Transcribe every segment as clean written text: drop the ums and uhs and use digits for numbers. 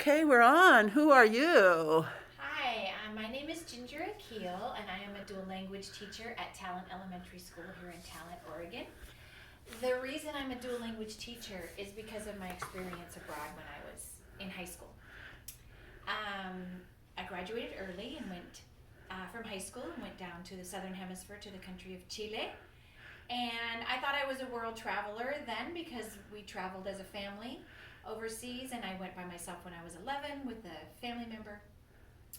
Okay, we're on. Who are you? Hi, my name is Ginger Akil, and I am a dual language teacher at Talent Elementary School here in Talent, Oregon. The reason I'm a dual language teacher is because of my experience abroad when I was in high school. Um, I graduated early and went from high school and went down to the southern hemisphere to the country of Chile. And I thought I was a world traveler then because we traveled as a family overseas, and I went by myself when I was 11 with a family member.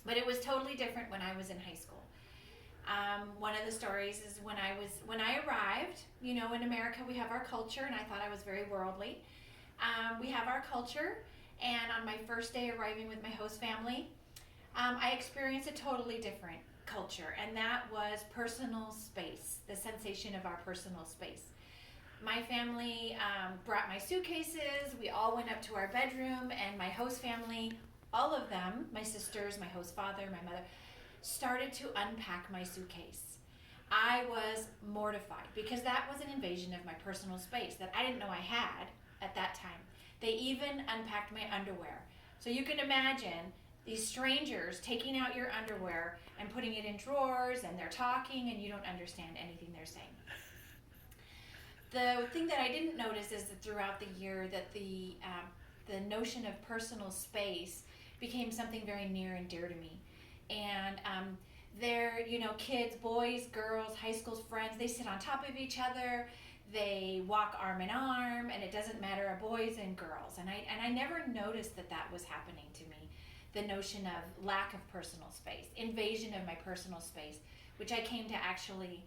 But it was totally different when I was in high school. One of the stories is when I arrived. You know, in America we have our culture, and I thought I was very worldly. We have our culture, and on my first day arriving with my host family, I experienced a totally different culture, and that was personal space. The sensation of our personal space. My family brought my suitcases. We all went up to our bedroom, and my host family, all of them, my sisters, my host father, my mother, started to unpack my suitcase. I was mortified because that was an invasion of my personal space that I didn't know I had at that time. They even unpacked my underwear. So you can imagine these strangers taking out your underwear and putting it in drawers, and they're talking, and you don't understand anything they're saying. The thing that I didn't notice is that throughout the year that the notion of personal space became something very near and dear to me. And they're, you know, kids, boys, girls, high school friends, they sit on top of each other, they walk arm in arm, and it doesn't matter, boys and girls. And I never noticed that that was happening to me. The notion of lack of personal space, invasion of my personal space, which I came to actually,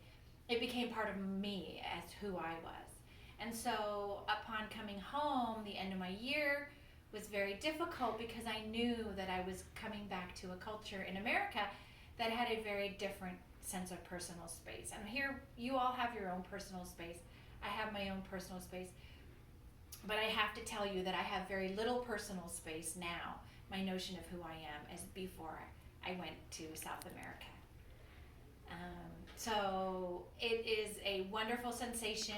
it became part of me as who I was. And so upon coming home, the end of my year was very difficult because I knew that I was coming back to a culture in America that had a very different sense of personal space. And here, you all have your own personal space. I have my own personal space. But I have to tell you that I have very little personal space now. My notion of who I am as before I went to South America. So it is a wonderful sensation.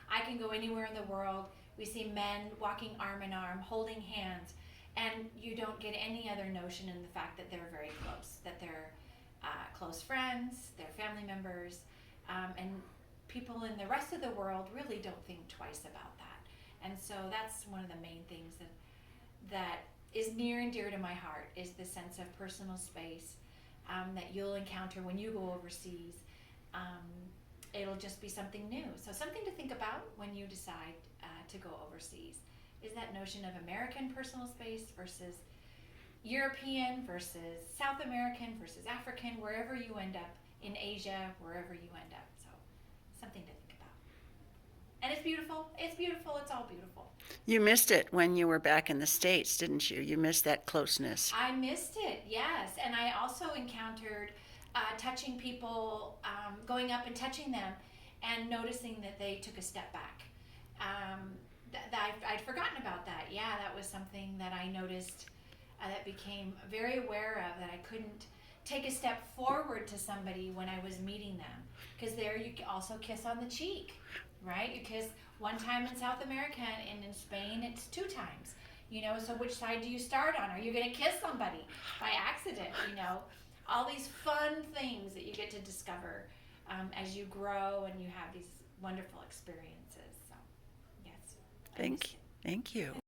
I can go anywhere in the world. We see men walking arm in arm, holding hands, and you don't get any other notion in the fact that they're very close, that they're close friends, they're family members, and people in the rest of the world really don't think twice about that. And so that's one of the main things that is near and dear to my heart, is the sense of personal space that you'll encounter when you go overseas. It'll just be something new. So something to think about when you decide to go overseas is that notion of American personal space versus European versus South American versus African, wherever you end up, in Asia, wherever you end up. So something to think about. And it's beautiful. It's beautiful. It's all beautiful. You missed it when you were back in the States, didn't you? You missed that closeness. I missed it, yes. And I also encountered touching people, going up and touching them, and noticing that they took a step back. I'd forgotten about that. Yeah, that was something that I noticed, that became very aware of, that I couldn't take a step forward to somebody when I was meeting them. Because there you also kiss on the cheek, right? You kiss one time in South America, and in Spain it's two times. You know, so which side do you start on? Are you going to kiss somebody by accident? You know, all these fun things that you get to discover as you grow and you have these wonderful experiences. So, yes, I Thank, missed it. thank you.